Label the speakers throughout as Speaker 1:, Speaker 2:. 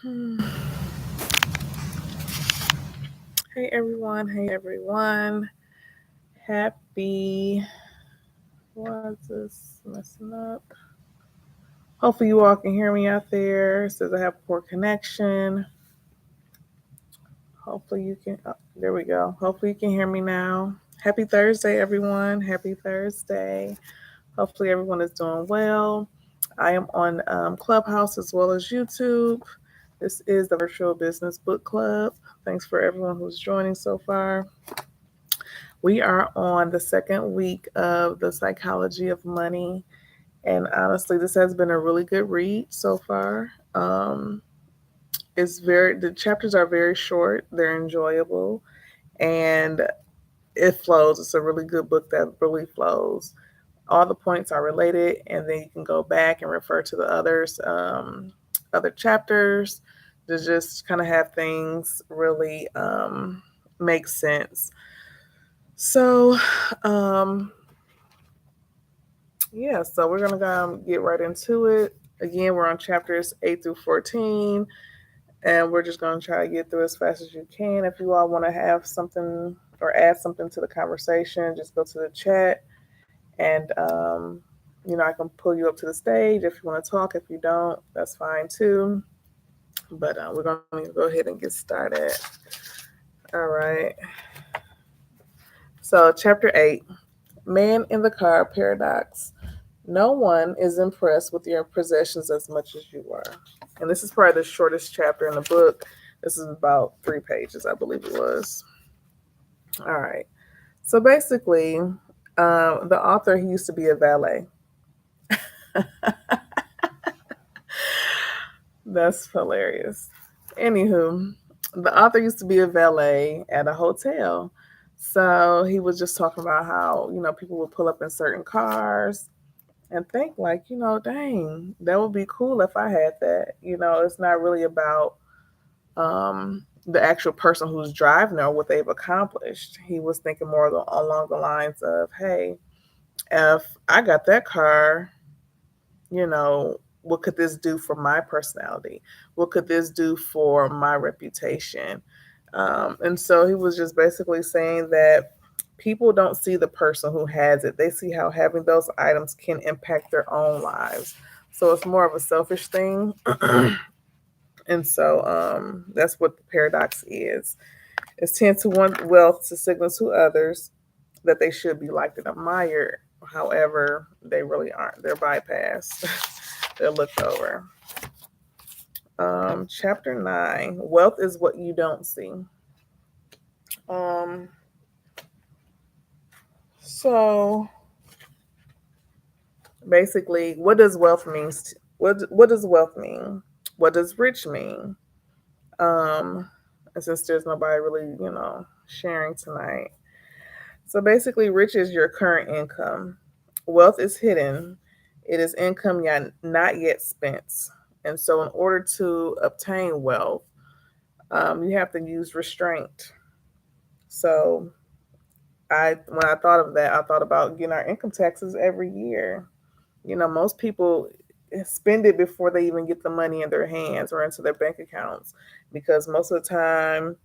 Speaker 1: Hmm. Hey everyone, hey everyone. Happy. Why is this messing up? Hopefully, you all can hear me out there. It says I have poor connection. Hopefully, you can. Oh, there we go. Hopefully, you can hear me now. Happy Thursday, everyone. Happy Thursday. Hopefully, everyone is doing well. I am on Clubhouse as well as YouTube. This is the Virtual Business Book Club. Thanks for everyone who's joining so far. We are on the second week of The Psychology of Money. And honestly, this has been a really good read so far. The chapters are very short, they're enjoyable, and it flows. It's a really good book that really flows. All the points are related, and then you can go back and refer to the other chapters to just kind of have things really make sense. So, um, yeah, so we're gonna get right into it. Again, we're on chapters 8 through 14, and we're just gonna try to get through as fast as you can. If you all want to have something or add something to the conversation, just go to the chat, and I can pull you up to the stage if you want to talk. If you don't, that's fine too. But we're gonna go ahead and get started. All right. So, chapter 8, Man in the Car Paradox. No one is impressed with your possessions as much as you are. And this is probably the shortest chapter in the book. This is about 3 pages, I believe it was. All right. So basically, the author, he used to be a valet. That's hilarious. Anywho, the author used to be a valet at a hotel. So he was just talking about how, people would pull up in certain cars and think like, dang, that would be cool if I had that. It's not really about the actual person who's driving or what they've accomplished. He was thinking more along the lines of, hey, if I got that car, what could this do for my personality? What could this do for my reputation? And so he was just basically saying that people don't see the person who has it. They see how having those items can impact their own lives. So it's more of a selfish thing. And so that's what the paradox is. It's tend to want wealth to signal to others that they should be liked and admired. However, they really aren't. They're bypassed. They're looked over. Chapter 9, Wealth is What You Don't See. Um, so basically, what does wealth mean? What does wealth mean? What does rich mean? Um, and since there's nobody really, sharing tonight. So basically, rich is your current income. Wealth is hidden. It is income not yet spent. And so, in order to obtain wealth, you have to use restraint. So, when I thought of that, I thought about getting our income taxes every year. Most people spend it before they even get the money in their hands or into their bank accounts because most of the time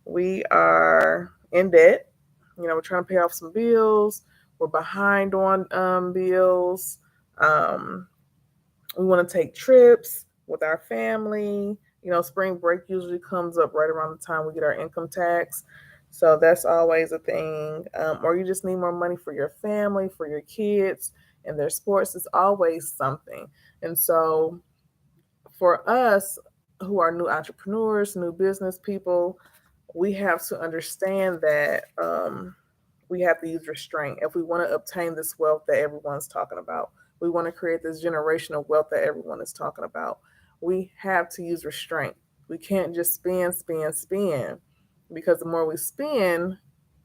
Speaker 1: we are in debt. We're trying to pay off some bills. We're behind on bills. Um, we want to take trips with our family. Spring break usually comes up right around the time we get our income tax. So that's always a thing. Or you just need more money for your family, for your kids, and their sports. It's always something. And so for us who are new entrepreneurs, new business people, we have to understand that we have to use restraint if we want to obtain this wealth that everyone's talking about. We want to create this generational wealth that everyone is talking about. We have to use restraint. We can't just spend, because the more we spend,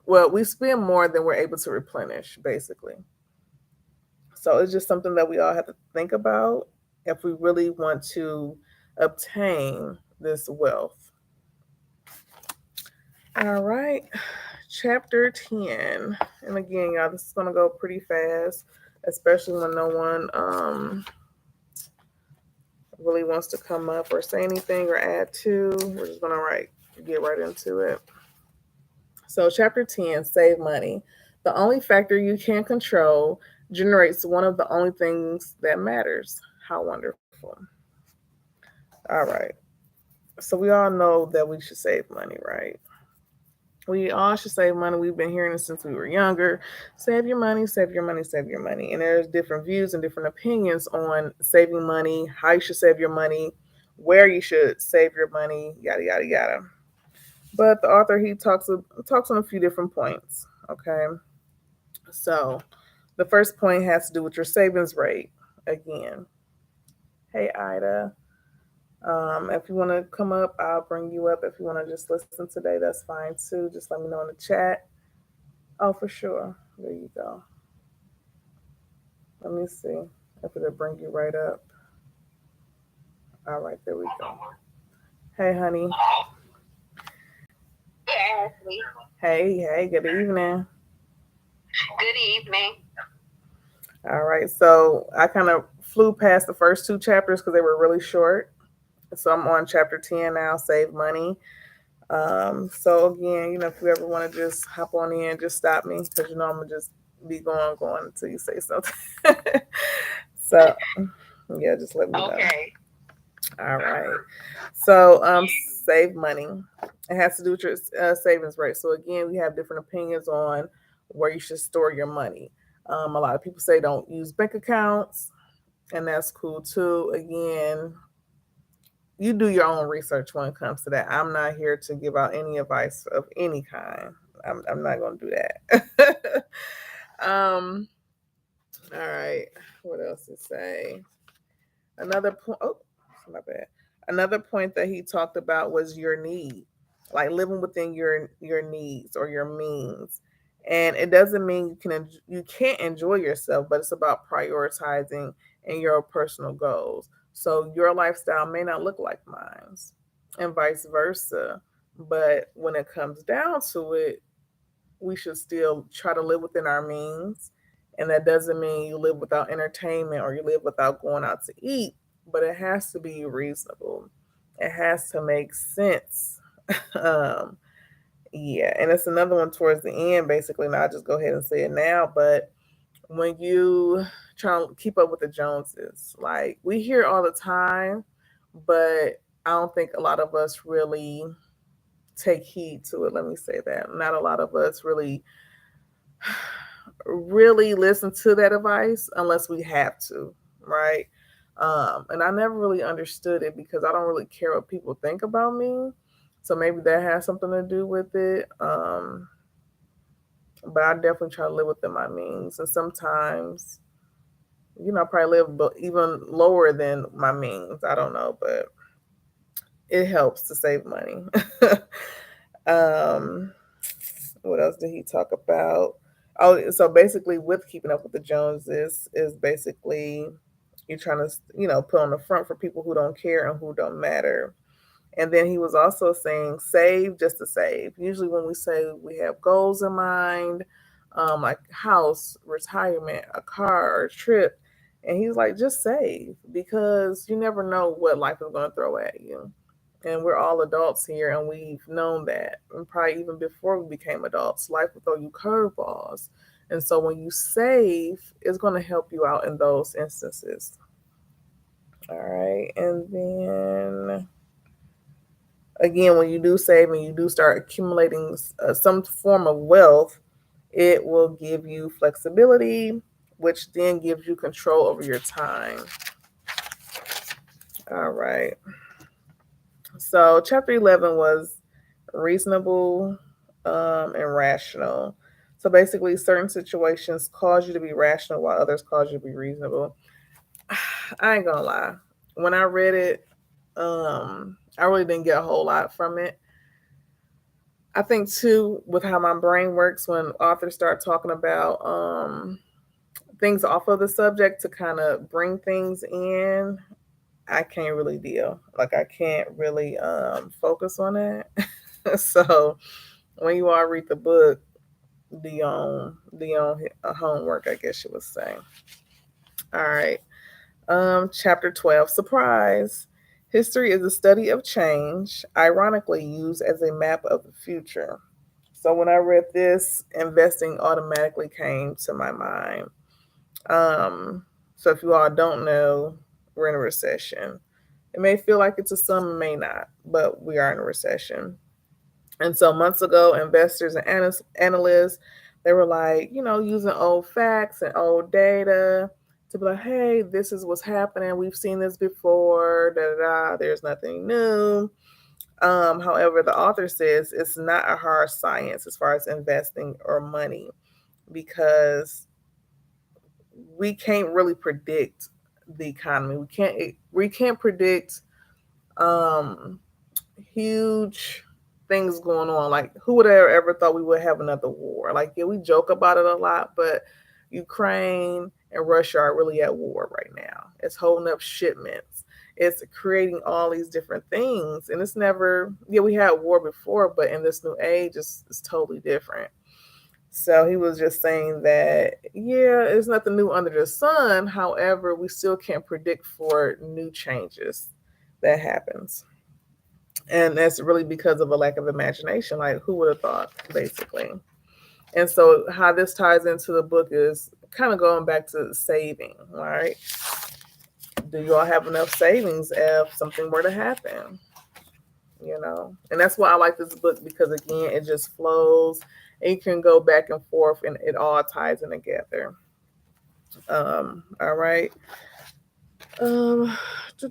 Speaker 1: well, we spend more than we're able to replenish, basically. So it's just something that we all have to think about if we really want to obtain this wealth. All right, chapter 10. And again, y'all, this is going to go pretty fast, especially when no one really wants to come up or say anything or add to, we're just gonna get right into it. So, chapter 10, save money. The only factor you can control generates one of the only things that matters. How wonderful. All right. So, we all know that we should save money, right? We all should save money. We've been hearing it since we were younger. Save your money, save your money, save your money. And there's different views and different opinions on saving money, how you should save your money, where you should save your money, yada yada yada. But the author he talks on a few different points. Okay, so the first point has to do with your savings rate. Again, hey Ida, if you want to come up, I'll bring you up. If you want to just listen today, that's fine too. Just let me know in the chat. Oh, for sure. There you go. Let me see if it'll bring you right up. All right, there we go. Hey, honey.
Speaker 2: Hey, Ashley.
Speaker 1: Hey, good evening.
Speaker 2: Good evening.
Speaker 1: All right, so I kind of flew past the first two chapters because they were really short. So I'm on chapter 10 now, Save Money. So again, if you ever want to just hop on in, just stop me because I'm gonna just be going until you say something. So yeah, just let me know.
Speaker 2: Okay.
Speaker 1: All right. So save money. It has to do with your savings rate. So again, we have different opinions on where you should store your money. A lot of people say don't use bank accounts, and that's cool too. Again, you do your own research when it comes to that. I'm not here to give out any advice of any kind. I'm not going to do that. um, all right. What else to say? Another point. Oh, my bad. Another point that he talked about was your need, like living within your needs or your means. And it doesn't mean you can't enjoy yourself, but it's about prioritizing and your personal goals. So your lifestyle may not look like mine's, and vice versa. But when it comes down to it, we should still try to live within our means. And that doesn't mean you live without entertainment or you live without going out to eat, but it has to be reasonable. It has to make sense. um, yeah, and it's another one towards the end, basically. And I'll just go ahead and say it now. But when you try to keep up with the Joneses, like we hear all the time, but I don't think a lot of us really take heed to it. Let me say that. Not a lot of us really listen to that advice unless we have to, right? And I never really understood it because I don't really care what people think about me. So maybe that has something to do with it. But I definitely try to live within my means. And sometimes, I probably live even lower than my means. I don't know, but it helps to save money. um, what else did he talk about? Oh, so basically, with keeping up with the Joneses, is basically you're trying to, put on the front for people who don't care and who don't matter. And then he was also saying save just to save. Usually, when we say we have goals in mind, like house, retirement, a car, or a trip, and he's like, just save because you never know what life is going to throw at you. And we're all adults here, and we've known that. And probably even before we became adults, life will throw you curveballs. And so when you save, it's going to help you out in those instances. All right. And then again, when you do save and you do start accumulating some form of wealth, it will give you flexibility, which then gives you control over your time. All right. So, chapter 11 was reasonable and rational. So, basically, certain situations cause you to be rational while others cause you to be reasonable. I ain't gonna lie. When I read it, I really didn't get a whole lot from it. I think too, with how my brain works, when authors start talking about things off of the subject to kind of bring things in, I can't really deal. Like I can't really focus on that. So when you all read the book, the homework, I guess you would say. All right. Chapter 12, surprise. History is the study of change, ironically used as a map of the future. So when I read this, investing automatically came to my mind. Um, so if you all don't know, we're in a recession. It may feel like it to some, it may not, but we are in a recession. And so months ago, investors and analysts, they were like, using old facts and old data to be like, hey, this is what's happening. We've seen this before. Da da da. There's nothing new. However, the author says it's not a hard science as far as investing or money because we can't really predict the economy. We can't predict um, huge things going on. Like, who would have ever thought we would have another war? Like, yeah, we joke about it a lot, but Ukraine and Russia are really at war right now. It's holding up shipments. It's creating all these different things. And it's never, yeah, we had war before, but in this new age, it's totally different. So he was just saying that, yeah, it's nothing new under the sun. However, we still can't predict for new changes that happens. And that's really because of a lack of imagination. Like, who would have thought, basically? And so, how this ties into the book is kind of going back to saving, right? Do you all have enough savings if something were to happen? And that's why I like this book because, again, it just flows and you can go back and forth and it all ties in together. All right. Um,
Speaker 2: I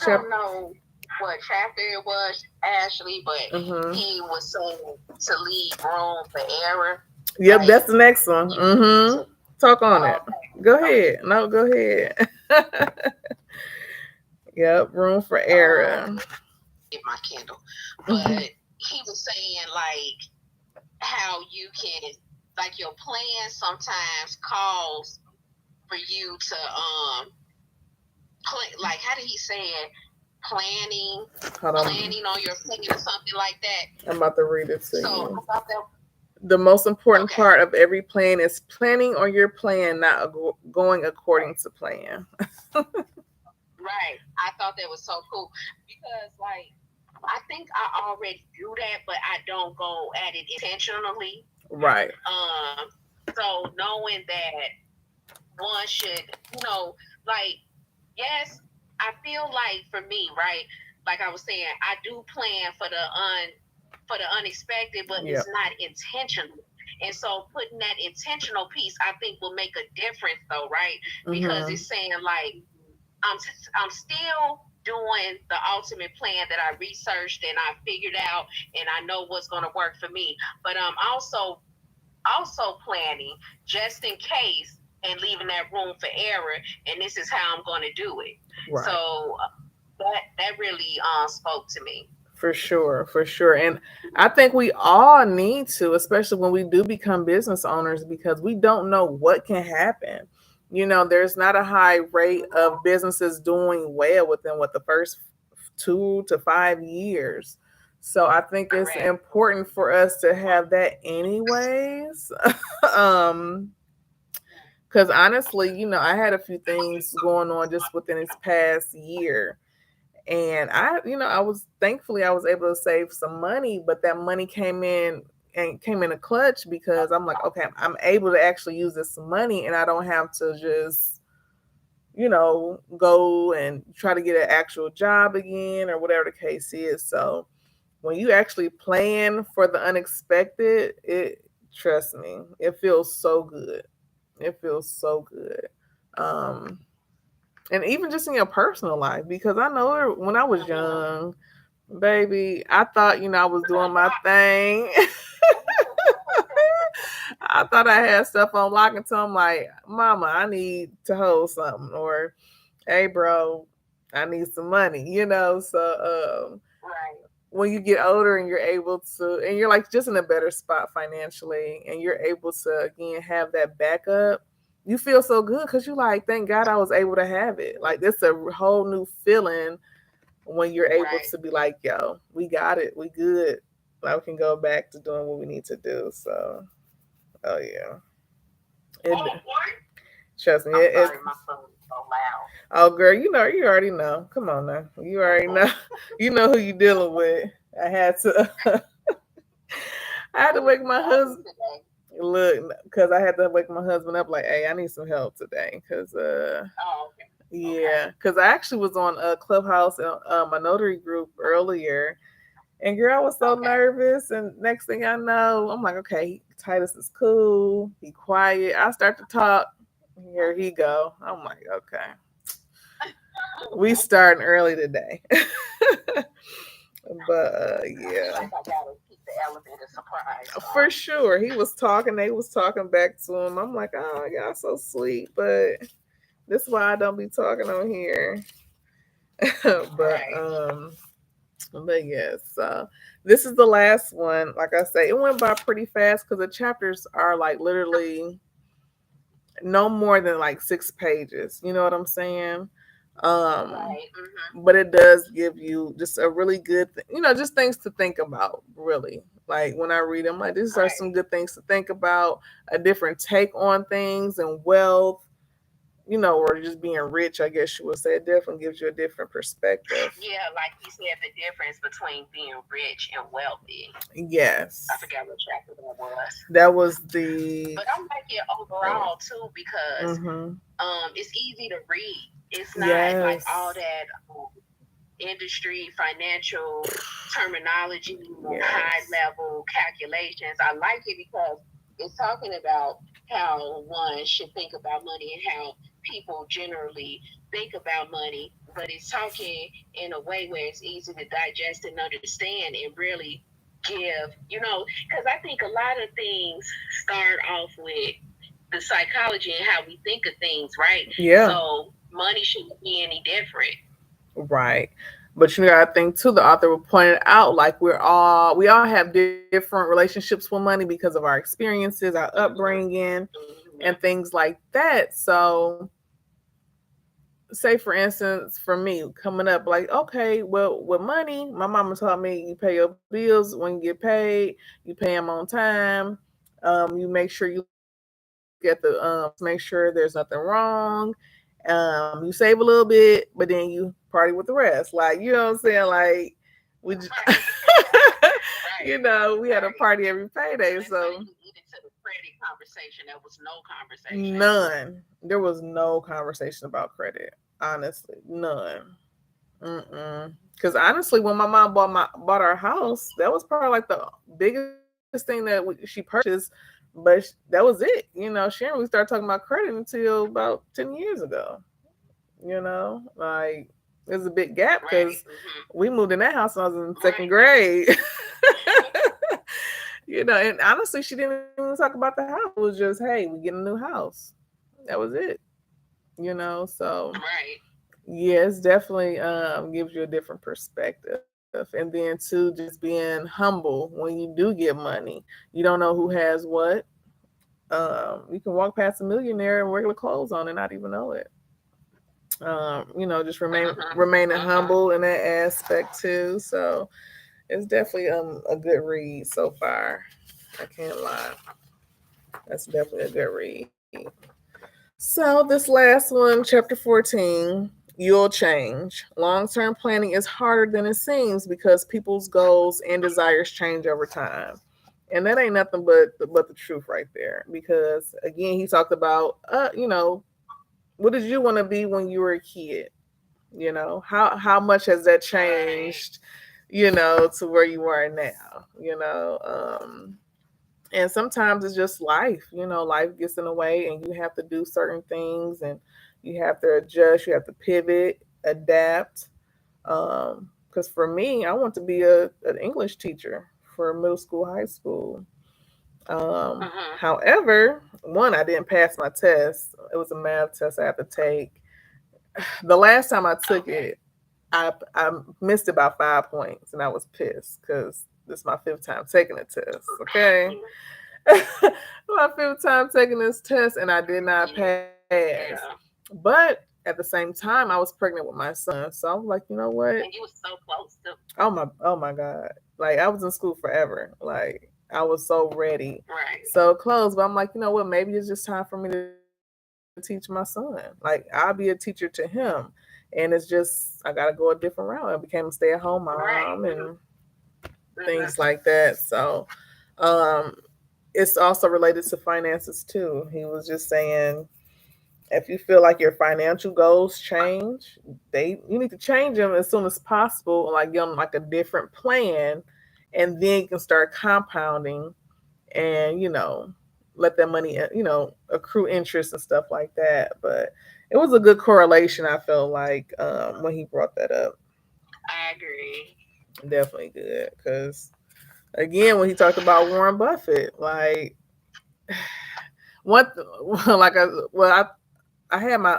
Speaker 2: don't know what chapter it was, Ashley, but he was saying to leave room for error.
Speaker 1: Yep, like, that's the next one. Talk on it. Go ahead. No, go ahead. Yep, room for error.
Speaker 2: Get my Kindle. But he was saying, like, how you can, like, your plan sometimes calls for you to, like, how did he say it? Planning on your plan or something like that.
Speaker 1: I'm about to read it to you. The most important part of every plan is planning on your plan, not going according to plan.
Speaker 2: Right. I thought that was so cool because, like, I think I already do that, but I don't go at it intentionally.
Speaker 1: Right.
Speaker 2: So knowing that one should, like, yes, I feel like for me, right, like I was saying, I do plan for the unexpected, but it's not intentional. And so putting that intentional piece, I think, will make a difference, though, right? Because it's saying, like, I'm still doing the ultimate plan that I researched and I figured out, and I know what's going to work for me. But I'm also planning just in case and leaving that room for error. And this is how I'm going to do it. Right. So that really spoke to me.
Speaker 1: For sure. And I think we all need to, especially when we do become business owners, because we don't know what can happen. There's not a high rate of businesses doing well within the first 2 to 5 years. So I think it's important for us to have that anyways. Because honestly, I had a few things going on just within this past year. And I was able to save some money, but that money came in a clutch because I'm like, okay, I'm able to actually use this money and I don't have to just, go and try to get an actual job again or whatever the case is. So when you actually plan for the unexpected, trust me, it feels so good. It feels so good. And even just in your personal life, because I know when I was young, baby, I thought, I was doing my thing. I thought I had stuff on lock until I'm like, Mama, I need to hold something. Or, hey, bro, I need some money, So when you get older and you're able to, and you're like just in a better spot financially, and you're able to, again, have that backup, you feel so good because you're like, thank God I was able to have it. Like, it's a whole new feeling when you're able to be like, yo, we got it. We good. Now we can go back to doing what we need to do. So, oh, yeah. Trust me.
Speaker 2: I'm sorry, my phone is so loud.
Speaker 1: Oh, girl, you already know. Come on now. You already know. You know who you dealing with. I had to I had to wake my husband. Look, because I had to wake my husband up like, hey, I need some help today. Because,
Speaker 2: Oh, okay.
Speaker 1: yeah, because I actually was on a Clubhouse, my notary group earlier. And girl, I was so nervous. And next thing I know, I'm like, okay, Titus is cool. Be quiet. I start to talk. Here he go. I'm like, okay. We starting early today. But yeah.
Speaker 2: I gotta keep the elevator surprise.
Speaker 1: For sure. He was talking, they was talking back to him. I'm like, oh, y'all so sweet, but this is why I don't be talking on here. But yes, this is the last one. Like I say, it went by pretty fast because the chapters are like literally no more than like 6 pages. You know what I'm saying? But it does give you just a really good, just things to think about. Really, like when I read them, like these are some good things to think about. A different take on things and wealth. Or just being rich, I guess you would say. It definitely gives you a different perspective.
Speaker 2: Yeah, like you said, the difference between being rich and wealthy.
Speaker 1: Yes.
Speaker 2: I forgot what chapter that was.
Speaker 1: That was the...
Speaker 2: But I like it overall, too, because it's easy to read. It's not like all that industry, financial terminology, high-level calculations. I like it because it's talking about how one should think about money and how people generally think about money, but it's talking in a way where it's easy to digest and understand and really give, because I think a lot of things start off with the psychology and how we think of things, right?
Speaker 1: Yeah.
Speaker 2: So money shouldn't be any different.
Speaker 1: Right. But I think too, the author pointed out, like we all have different relationships with money because of our experiences, our upbringing, and things like that. So, say for instance, for me coming up, like, okay, well, with money, my mama taught me you pay your bills when you get paid, you pay them on time, you make sure you get the make sure there's nothing wrong. You save a little bit, but then you party with the rest. Like, you know what I'm saying? Like, we just, we had a party every payday. So
Speaker 2: credit conversation, there was no conversation.
Speaker 1: None. There was no conversation about credit. Honestly, none. Because honestly, when my mom bought our house, that was probably like the biggest thing that she purchased. But that was it. She didn't really start talking about credit until about 10 years ago. Like, there's a big gap because we moved in that house when I was in second grade. And honestly, she didn't even talk about the house. It was just, hey, we get a new house. That was it. So yes, definitely gives you a different perspective. And then too, just being humble when you do get money. You don't know who has what. You can walk past a millionaire in regular clothes on and not even know it. Just remaining humble in that aspect too. So it's definitely a good read so far. I can't lie. That's definitely a good read. So this last one, chapter 14, you'll change. Long-term planning is harder than it seems because people's goals and desires change over time. And that ain't nothing but the truth right there. Because again, he talked about what did you want to be when you were a kid? How much has that changed, to where you are now, and sometimes it's just life, life gets in the way and you have to do certain things and you have to adjust, you have to pivot, adapt. Because for me, I want to be an English teacher for middle school, high school. However, one, I didn't pass my test. It was a math test I had to take. The last time I took it, I missed about 5 points and I was pissed because this is my 5th time taking the test. Okay. My 5th time taking this test and I did not pass. But at the same time, I was pregnant with my son. So I was like, you know what?
Speaker 2: And you were so close to.
Speaker 1: Oh my God. Like, I was in school forever. Like, I was so ready.
Speaker 2: Right.
Speaker 1: So close. But I'm like, you know what? Maybe it's just time for me to teach my son. Like I'll be a teacher to him. And it's just I gotta go a different route. I became a stay-at-home
Speaker 2: Right.
Speaker 1: mom and
Speaker 2: Mm-hmm.
Speaker 1: things like that. So um it's also related to finances too. He was just saying if you feel like your financial goals change, you need to change them as soon as possible, like get on like a different plan, and then you can start compounding and let that money accrue interest and stuff like that. But it was a good correlation. I felt like when he brought that up,
Speaker 2: I agree.
Speaker 1: definitely good because again when he talked about Warren Buffett, like what like I had my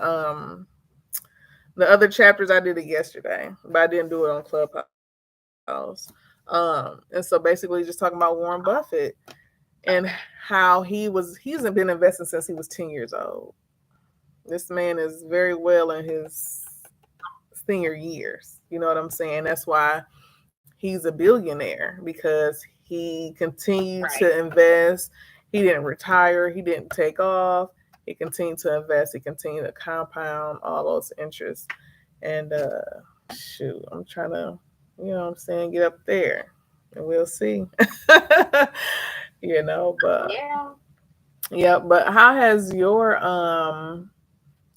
Speaker 1: the other chapters I did it yesterday, but I didn't do it on Clubhouse. And so basically just talking about Warren Buffett and how he's been investing since he was 10 years old. This man is very well in his senior years. You know what I'm saying? That's why he's a billionaire because he continued
Speaker 2: Right.
Speaker 1: to invest. He didn't retire. He didn't take off. He continued to invest. He continued to compound all those interests. And shoot, I'm trying to, what I'm saying, get up there. And we'll see. But
Speaker 2: Yeah.
Speaker 1: yeah, but how has your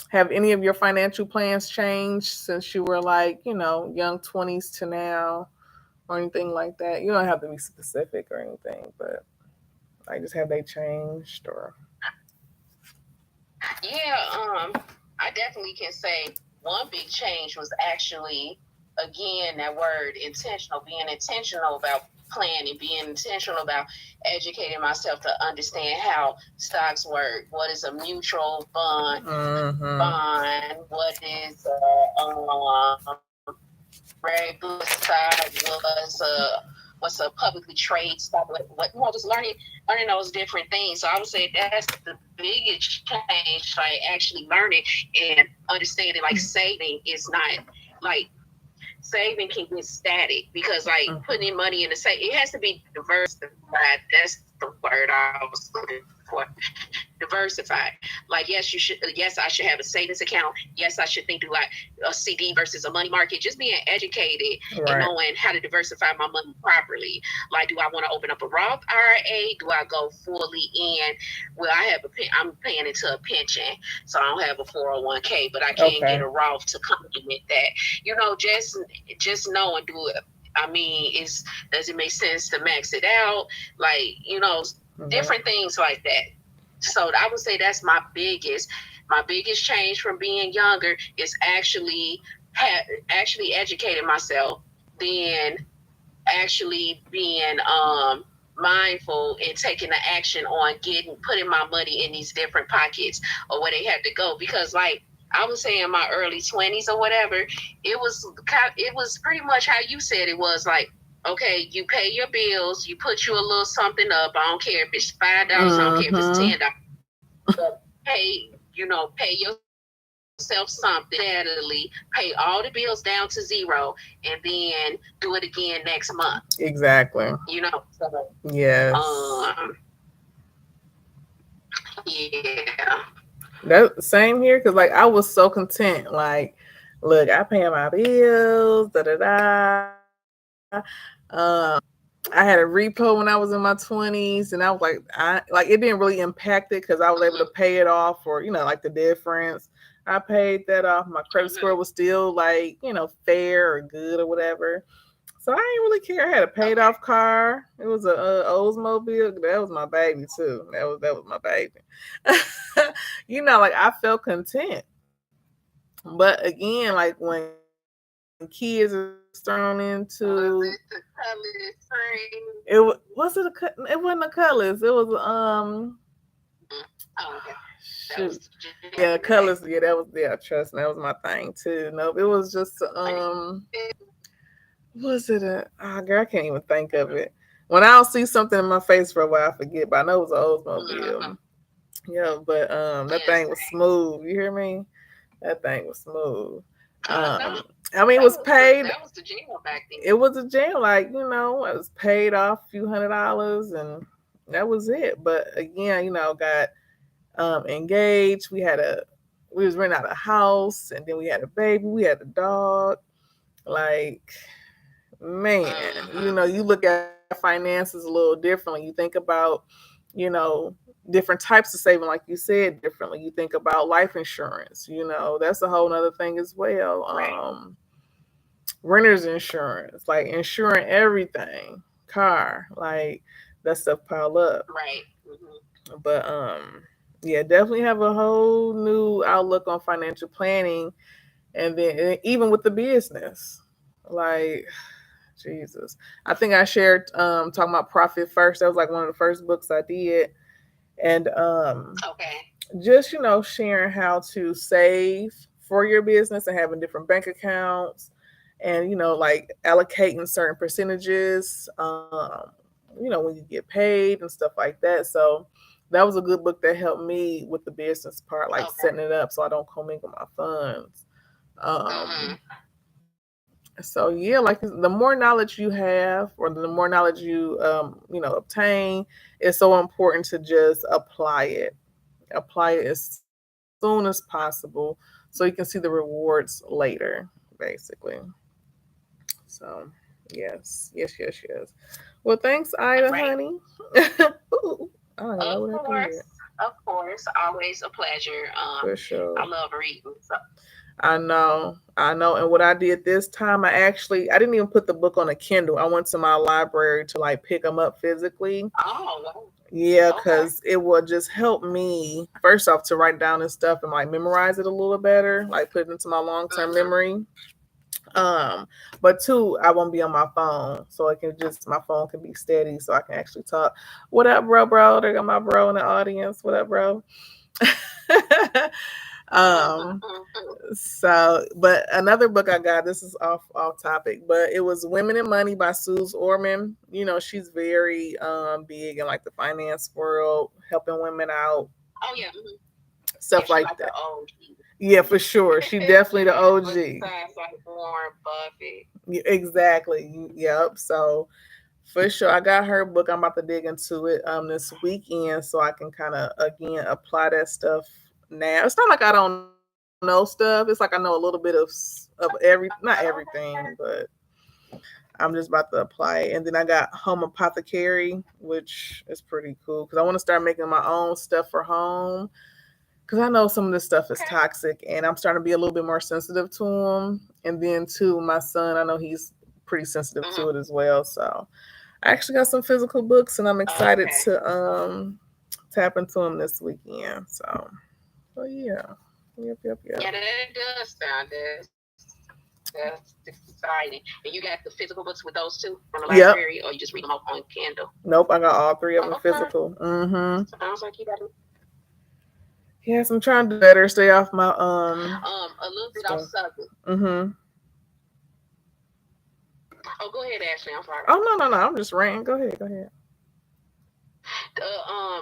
Speaker 1: have any of your financial plans changed since you were like, young 20s to now or anything like that? You don't have to be specific or anything, but like just have they changed or
Speaker 2: Yeah. I definitely can say one big change was actually, again, that word intentional, being intentional about planning, being intentional about educating myself to understand how stocks work, what is a mutual fund,
Speaker 1: mm-hmm.
Speaker 2: what is regular side, what's a publicly traded stock, just learning those different things. So I would say that's the biggest change, like actually learning and understanding, like saving is not like saving can get static because like putting in money in the save, it has to be diversified. That's the word I was looking for. Diversified. Like yes, you should. Yes, I should have a savings account. Yes, I should think through like a CD versus a money market. Just being educated and knowing how to diversify my money properly. Like, do I want to open up a Roth IRA? Do I go fully in? Well, I'm paying into a pension, so I don't have a 401k, but I can get a Roth to complement that. Just know and do it. I mean, does it make sense to max it out? Like, different things like that. So I would say that's my biggest change from being younger is actually educating myself, then actually being mindful and taking the action on putting my money in these different pockets or where they have to go. Because like I would say in my early 20s or whatever, it was pretty much how you said it was, like, okay, you pay your bills, you put you a little something up. I don't care if it's $5, I don't care if it's $10. But pay yourself something steadily, pay all the bills down to zero, and then do it again next month.
Speaker 1: Exactly.
Speaker 2: So,
Speaker 1: yes.
Speaker 2: Yeah.
Speaker 1: That same here because like I was so content. Like, look, I pay my bills, da da da. I had a repo when I was in my 20s, and I was like it didn't really impact it because I was able to pay it off, or like the difference. I paid that off. My credit score was still like fair or good or whatever. So I didn't really care. I had a paid off car. It was a Oldsmobile. That was my baby too. That was my baby. Like I felt content. But again, like when kids are thrown into it, it wasn't a colors. It was shoot. Yeah, colors. Yeah, that was trust me, that was my thing too. Nope, it was just was it girl, I can't even think of it. When I don't see something in my face for a while, I forget. But I know it was an Oldsmobile. Yeah, but that thing was smooth. You hear me? That thing was smooth. I mean, it was paid.
Speaker 2: That was the jam back then.
Speaker 1: It was a jam, like it was paid off a few $100s, and that was it. But again, got engaged. We was renting out a house, and then we had a baby. We had a dog. Like, man, you look at finances a little differently. You think about, you know, different types of saving, like you said, differently. You think about life insurance. That's a whole nother thing as well.
Speaker 2: Right.
Speaker 1: Renter's insurance, like insuring everything, car, like that stuff pile up.
Speaker 2: Right.
Speaker 1: But yeah, definitely have a whole new outlook on financial planning, and then even with the business, like Jesus. I think I shared talking about Profit First. That was like one of the first books I did. And
Speaker 2: Okay.
Speaker 1: just, sharing how to save for your business and having different bank accounts and, like allocating certain percentages, when you get paid and stuff like that. So that was a good book that helped me with the business part, like setting it up so I don't commingle my funds. So yeah, like the more knowledge you have, or the more knowledge obtain, it's so important to just apply it as soon as possible, so you can see the rewards later, basically. So yes. Well, thanks, Ida,
Speaker 2: Right.
Speaker 1: honey. Ooh, I don't even know
Speaker 2: Of
Speaker 1: what happened
Speaker 2: course.
Speaker 1: here.
Speaker 2: Of course. Always a pleasure.
Speaker 1: For
Speaker 2: I
Speaker 1: sure.
Speaker 2: love reading. So.
Speaker 1: I know. And what I did this time, I didn't even put the book on a Kindle. I went to my library to like pick them up physically.
Speaker 2: Oh, wow.
Speaker 1: Yeah,
Speaker 2: Okay.
Speaker 1: because it will just help me first off to write down this stuff and like memorize it a little better, like put it into my long term memory. Um, but two, I won't be on my phone, so my phone can be steady, so I can actually talk. What up, bro? There got my bro in the audience. What up, bro? um but another book I got, this is off topic, but it was Women in Money by Suze Orman. She's very big in like the finance world, helping women out,
Speaker 2: Oh, yeah.
Speaker 1: stuff
Speaker 2: Yeah, she
Speaker 1: like
Speaker 2: like the
Speaker 1: that.
Speaker 2: OG.
Speaker 1: Yeah, for sure. She definitely the OG.
Speaker 2: Besides like Warren Buffett.
Speaker 1: Exactly. Yep. So for sure, I got her book. I'm about to dig into it this weekend, so I can kind of again apply that stuff now. It's not like I don't know stuff. It's like I know a little bit of not everything, but I'm just about to apply it. And then I got Home Apothecary, which is pretty cool because I want to start making my own stuff for home. Because I know some of this stuff is
Speaker 2: Okay.
Speaker 1: toxic, and I'm starting to be a little bit more sensitive to them. And then too, my son, I know he's pretty sensitive to it as well. So I actually got some physical books, and I'm excited
Speaker 2: Okay.
Speaker 1: to tap into them this weekend. So yeah, yep.
Speaker 2: Yeah, that does sound that's exciting. And you got the physical books with those two from the
Speaker 1: Yep.
Speaker 2: library, or you just read them on Kindle?
Speaker 1: Nope, I got all three of them
Speaker 2: Okay.
Speaker 1: physical. Mm-hmm.
Speaker 2: Sounds like you got
Speaker 1: Yes, I'm trying to do better. Stay off my
Speaker 2: a little bit off
Speaker 1: stuff.
Speaker 2: subject.
Speaker 1: Mm-hmm.
Speaker 2: Oh, go ahead, Ashley. I'm sorry.
Speaker 1: Oh no. I'm just ranting. Go ahead.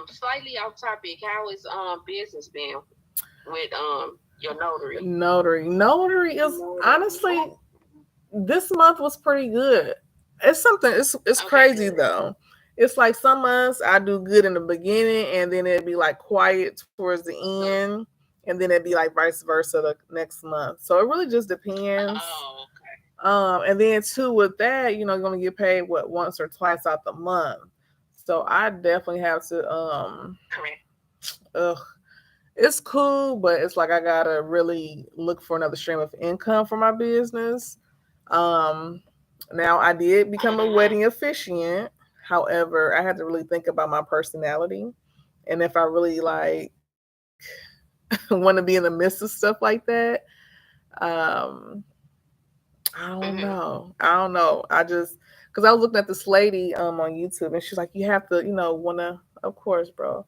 Speaker 2: Slightly off topic. How is business been with your notary?
Speaker 1: Notary is honestly, this month was pretty good. It's something. It's
Speaker 2: Okay,
Speaker 1: crazy
Speaker 2: good.
Speaker 1: though. It's like some months I do good in the beginning, and then it'd be like quiet towards the end, and then it'd be like vice versa the next month. So it really just depends.
Speaker 2: Oh,
Speaker 1: And then too with that, you're gonna get paid once or twice out the month. So I definitely have to
Speaker 2: correct.
Speaker 1: ugh, it's cool, but it's like I gotta really look for another stream of income for my business. Um, Now I did become a wedding officiant. However, I had to really think about my personality and if I really like want to be in the midst of stuff like that. Um, I don't know. I just because I was looking at this lady on YouTube and she's like, you have to, wanna, of course, bro.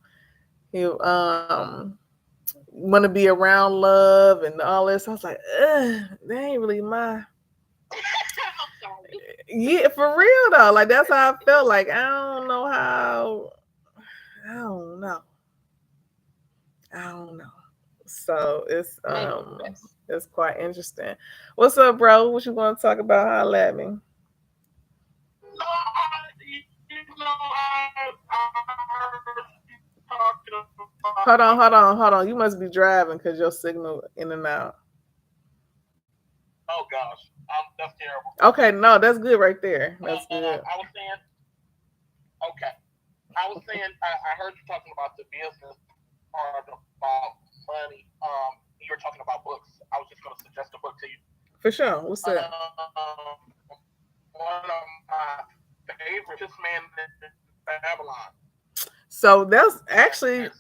Speaker 1: You want to be around love and all this. I was like, that ain't really my. Yeah, for real though. Like that's how I felt. Like I don't know how. I don't know. I don't know. So it's quite interesting. What's up, bro? What you want to talk about? Holla at me.
Speaker 2: No, I
Speaker 3: talking about.
Speaker 1: Hold on. You must be driving because your signal in and out.
Speaker 3: Oh gosh, that's terrible.
Speaker 1: Okay, no, that's good right there. That's good.
Speaker 3: I was saying, okay. I heard you talking about the business part about money. You were talking about books. I was just going to suggest a book to you.
Speaker 1: For sure. What's that?
Speaker 3: One of my favorite, This Man in Babylon.
Speaker 1: So that's actually
Speaker 3: it's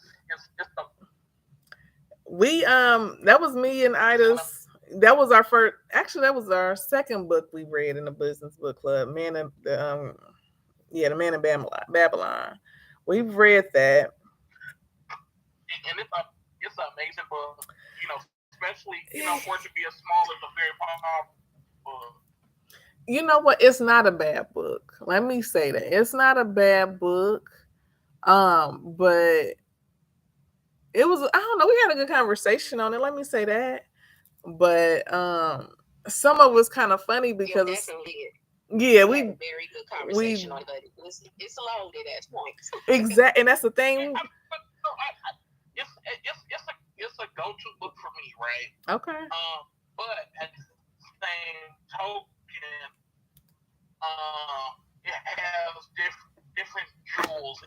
Speaker 1: we that was me and Ida's. That was our first. Actually, that was our second book we read in the business book club. The Man in Babylon. We've read that,
Speaker 3: and it's an amazing book. You know, especially for it to be as small as a very powerful book.
Speaker 1: You know what? It's not a bad book. Let me say that it's not a bad book. But it was. I don't know. We had a good conversation on it. Let me say that. But some of it was kind of funny because we
Speaker 2: had a very good conversation on it. It's loaded at points.
Speaker 1: Exactly, and that's the thing.
Speaker 3: It's a go-to book for me, right?
Speaker 1: Okay.
Speaker 3: But at the same token, it has different jewels.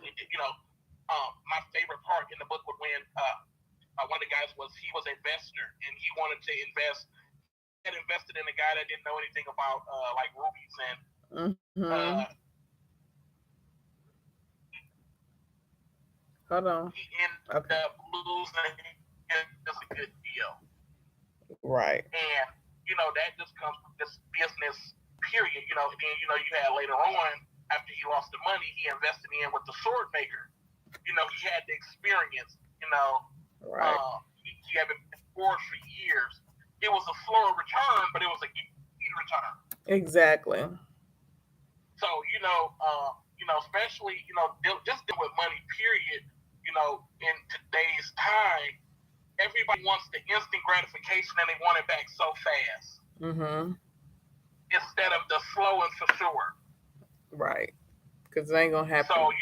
Speaker 3: My favorite part in the book was when one of the guys he was an investor and he wanted to invest. He had invested in a guy that didn't know anything about like rubies and.
Speaker 1: Hold on.
Speaker 3: He ended up losing just a good deal.
Speaker 1: Right.
Speaker 3: And that just comes from this business period. And then you had later on after he lost the money, he invested in with the sword maker. He had the experience.
Speaker 1: Right.
Speaker 3: He had been forward for years. It was a slower return, but it was a good return.
Speaker 1: Exactly.
Speaker 3: So especially just with money, period. In today's time, everybody wants the instant gratification and they want it back so fast.
Speaker 1: Mm-hmm.
Speaker 3: Instead of the slow and for sure.
Speaker 1: Right. Because it ain't gonna happen.
Speaker 3: So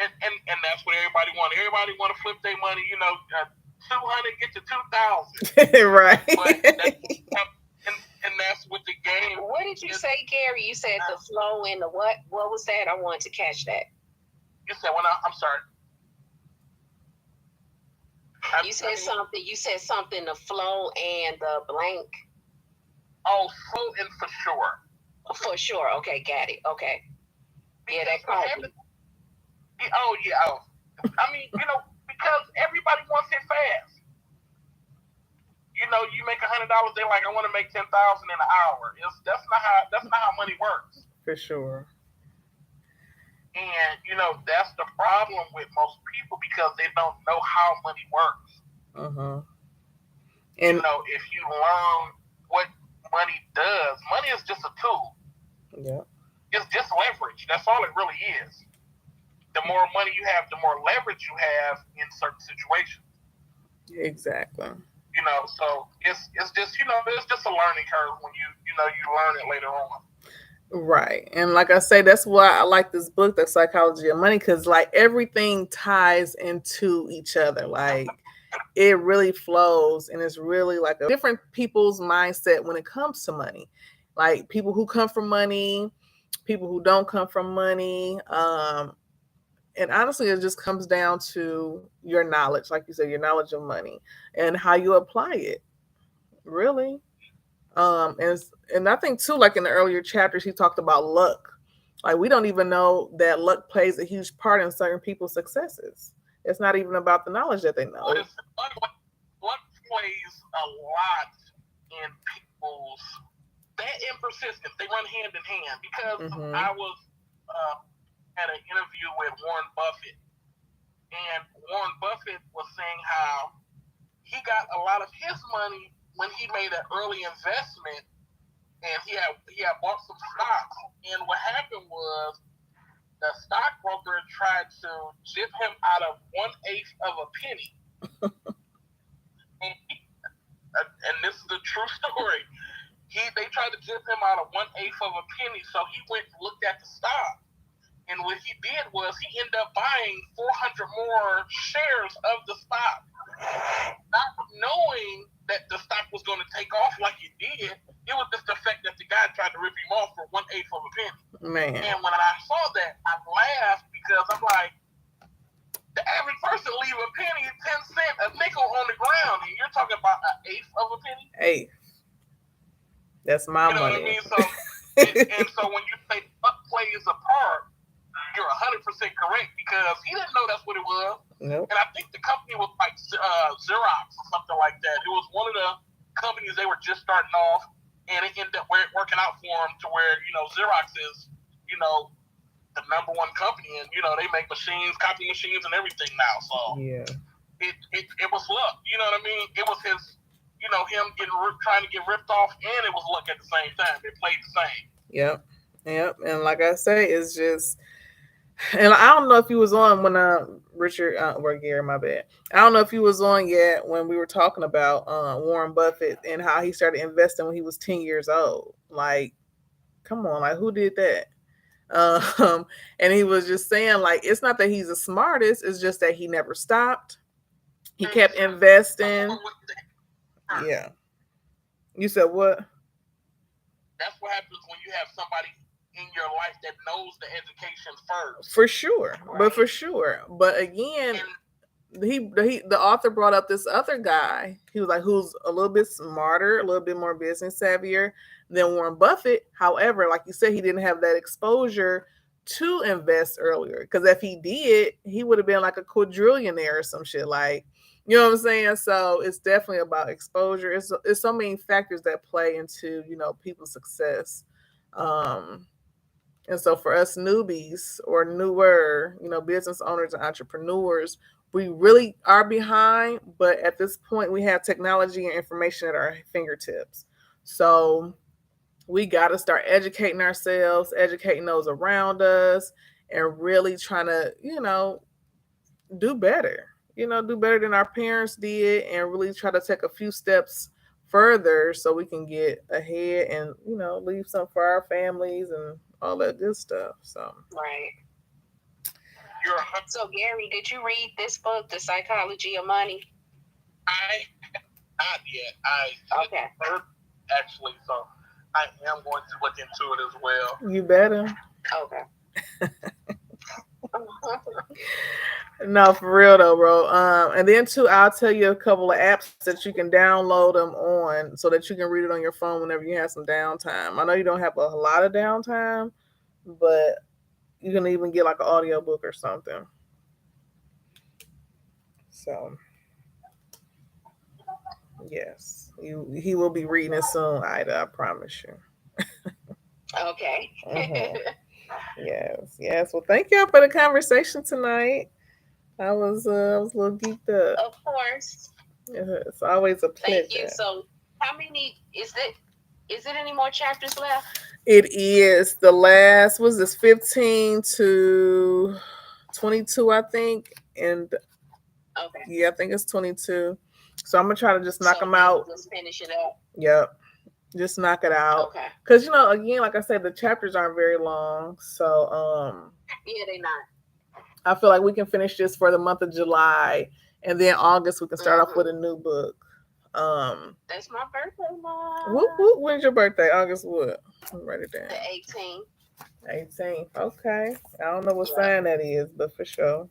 Speaker 3: and that's what everybody wants. Everybody want to flip their money. 200 get to 2,000.
Speaker 1: Right.
Speaker 3: But and that's what the game.
Speaker 2: What did you say, Gary? You said the flow and the what? What was that? I wanted to catch that.
Speaker 3: You said I'm sorry.
Speaker 2: You said something. The flow and the blank.
Speaker 3: Oh, flow and for sure.
Speaker 2: For sure. Okay, got it. Okay. Yeah, that caught me.
Speaker 3: Oh yeah. I mean, because everybody wants it fast. You make $100, they're like, I want to make 10,000 in an hour. That's not how money works.
Speaker 1: For sure.
Speaker 3: And that's the problem with most people because they don't know how money works.
Speaker 1: And
Speaker 3: if you learn what money does, money is just a tool.
Speaker 1: Yeah.
Speaker 3: It's just leverage. That's all it really is. The more money you have, the more leverage you have in certain situations.
Speaker 1: Exactly.
Speaker 3: So it's just it's just a learning curve when you learn it later on.
Speaker 1: Right. And like I say, that's why I like this book, The Psychology of Money, because like everything ties into each other. Like it really flows, and it's really like a different people's mindset when it comes to money. Like people who come from money, people who don't come from money. And honestly, it just comes down to your knowledge, like you said, your knowledge of money and how you apply it. Really. And I think too, like in the earlier chapters, he talked about luck. Like we don't even know that luck plays a huge part in certain people's successes. It's not even about the knowledge that they know.
Speaker 3: Luck plays a lot in people's that and persistence. They run hand in hand because I was at an interview with Warren Buffett, and Warren Buffett was saying how he got a lot of his money when he made an early investment, and he had bought some stocks. And what happened was the stockbroker tried to jip him out of 1/8 of a penny. And this is a true story. They tried to jip him out of 1/8 of a penny, so he went and looked at the stock. And what he did was he ended up buying 400 more shares of the stock, not knowing that the stock was going to take off like it did. It was just the fact that the guy tried to rip him off for 1/8 of a penny.
Speaker 1: Man.
Speaker 3: And when I saw that, I laughed because I'm like, the average person leave a penny, 10 cents, a nickel on the ground, and you're talking about 1/8 of a penny.
Speaker 1: Eighth. That's my
Speaker 3: money.
Speaker 1: What I mean?
Speaker 3: So, and so when you say what plays a part, you're 100% correct because he didn't know that's what it was.
Speaker 1: Nope.
Speaker 3: And I think the company was like Xerox or something like that. It was one of the companies they were just starting off, and it ended up working out for them to where, Xerox is, the number one company, and, they make machines, copy machines and everything now. So
Speaker 1: yeah,
Speaker 3: it was luck. You know what I mean? It was him trying to get ripped off, and it was luck at the same time. It played the same.
Speaker 1: Yep. And like I say, it's just, and I don't know if he was on when Richard Gary, my bad. I don't know if he was on yet when we were talking about Warren Buffett and how he started investing when he was 10 years old. Like, come on, like who did that? And he was just saying, like, it's not that he's the smartest, it's just that he never stopped. He kept investing. Yeah. You said what?
Speaker 3: That's what happens when you have somebody in your life that knows the education first.
Speaker 1: For sure. Right. But for sure. But again, the author brought up this other guy. He was like, who's a little bit smarter, a little bit more business savvier than Warren Buffett. However, like you said, he didn't have that exposure to invest earlier. Because if he did, he would have been like a quadrillionaire or some shit. Like, you know what I'm saying? So it's definitely about exposure. It's so many factors that play into, people's success. And so for us newbies or newer, business owners and entrepreneurs, we really are behind. But at this point, we have technology and information at our fingertips. So we got to start educating ourselves, educating those around us, and really trying to, do better. Do better than our parents did, and really try to take a few steps further so we can get ahead and, leave some for our families and all that good stuff. So
Speaker 2: right. So Gary, did you read this book, The Psychology of Money?
Speaker 3: Not yet. Okay. Actually, so I am going to look into it as well.
Speaker 1: You better.
Speaker 2: Okay.
Speaker 1: No, for real though, bro. And then too, I'll tell you a couple of apps that you can download them on so that you can read it on your phone whenever you have some downtime. I know you don't have a lot of downtime, but you can even get like an audio book or something. So yes, he will be reading it soon, Ida, I promise you.
Speaker 2: Okay.
Speaker 1: Mm-hmm. Yes. Well, thank y'all for the conversation tonight. I was a little geeked up.
Speaker 2: Of course.
Speaker 1: It's always a pleasure.
Speaker 2: Thank you. So, how many is it any more chapters left?
Speaker 1: It is. The last was this 15 to 22, I think. And
Speaker 2: okay.
Speaker 1: Yeah, I think it's 22. So I'm gonna try to just knock them out.
Speaker 2: Just finish it up.
Speaker 1: Yep. Just knock it out.
Speaker 2: Okay.
Speaker 1: Because again, like I said, the chapters aren't very long. So
Speaker 2: yeah, they're not.
Speaker 1: I feel like we can finish this for the month of July, and then August we can start off with a new book.
Speaker 2: That's my birthday, Mom.
Speaker 1: When's your birthday? August what? Let me write it down.
Speaker 2: The 18th.
Speaker 1: 18th. Okay. I don't know what sign that is, but for sure.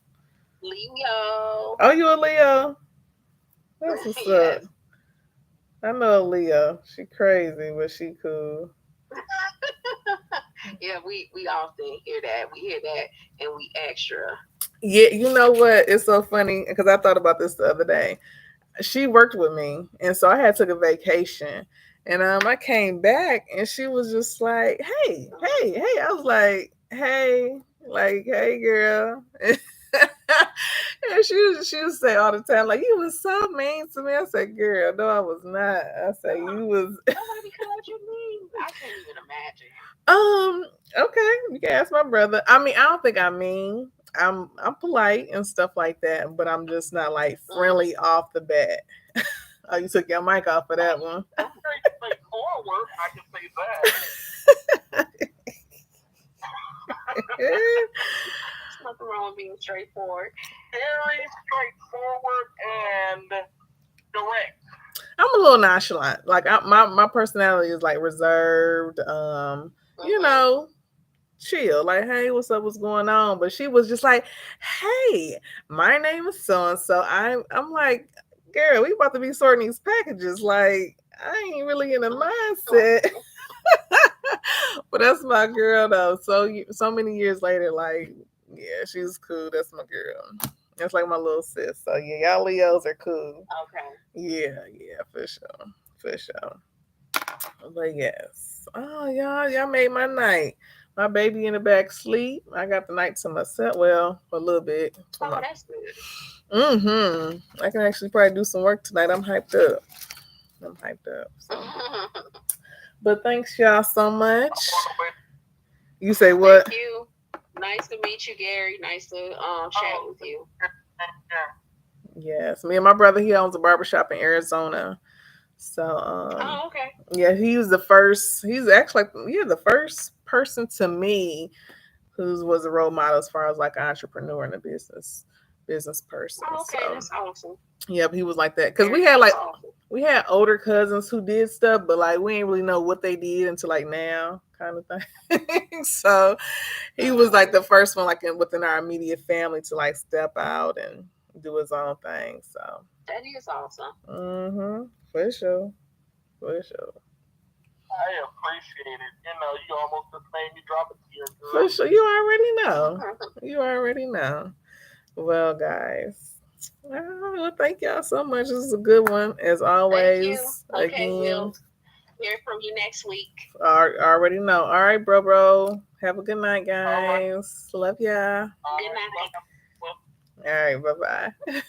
Speaker 2: Leo.
Speaker 1: Oh, you a Leo? That's what's
Speaker 2: yes.
Speaker 1: up. I know a Leo. She crazy, but she cool.
Speaker 2: Yeah, we often hear that. We hear that, and we extra.
Speaker 1: Yeah, you know what? It's so funny because I thought about this the other day. She worked with me, and so I had took a vacation, and I came back, and she was just like, "Hey." I was like, "Hey, girl." And she would say all the time, like, "You was so mean to me." I said, "Girl, no, I was not." I said, "You was."
Speaker 2: Nobody called you mean. I can't even imagine.
Speaker 1: Okay, you can ask my brother. I mean, I don't think I'm mean. I'm polite and stuff like that, but I'm just not like friendly off the bat. Oh, you took your mic off for that one.
Speaker 3: I can say that.
Speaker 2: nothing wrong with being straightforward.
Speaker 3: Very straightforward and direct.
Speaker 1: I'm a little nonchalant. Like my personality is like reserved. You know, chill. Like, hey, what's up? What's going on? But she was just like, hey, my name is so and so. I'm like, girl, we about to be sorting these packages. Like, I ain't really in the mindset. But that's my girl though. So many years later, like, yeah, she's cool. That's my girl. That's like my little sis. So yeah, y'all Leos are cool.
Speaker 2: Okay.
Speaker 1: Yeah, for sure. But yes. Oh, y'all made my night. My baby in the back sleep. I got the night to myself. Well, a little bit.
Speaker 2: Oh, that's good.
Speaker 1: I can actually probably do some work tonight. I'm hyped up. So. But thanks y'all so much. You say what?
Speaker 2: Thank you. Nice to meet you, Gary. Nice to chat with you.
Speaker 1: Yes, me and my brother, he owns a barbershop in Arizona. So
Speaker 2: okay.
Speaker 1: Yeah, he was the first. He's actually the first person to me who was a role model as far as like an entrepreneur and a business person.
Speaker 2: Okay, so, that's awesome.
Speaker 1: Yep, he was like that because we had older cousins who did stuff, but like we didn't really know what they did until like now, kind of thing. So he was like the first one, like within our immediate family, to like step out and do his own thing. So
Speaker 2: that is awesome.
Speaker 1: For sure.
Speaker 3: I appreciate it. You almost just made me drop a tear.
Speaker 1: For sure, you already know. Well, guys. Well, thank y'all so much. This is a good one, as always.
Speaker 2: Thank you. Okay,
Speaker 1: again,
Speaker 2: we'll hear from you next week.
Speaker 1: I already know. All right, bro. Have a good night, guys. Love ya.
Speaker 2: Good night.
Speaker 1: All right, bye-bye.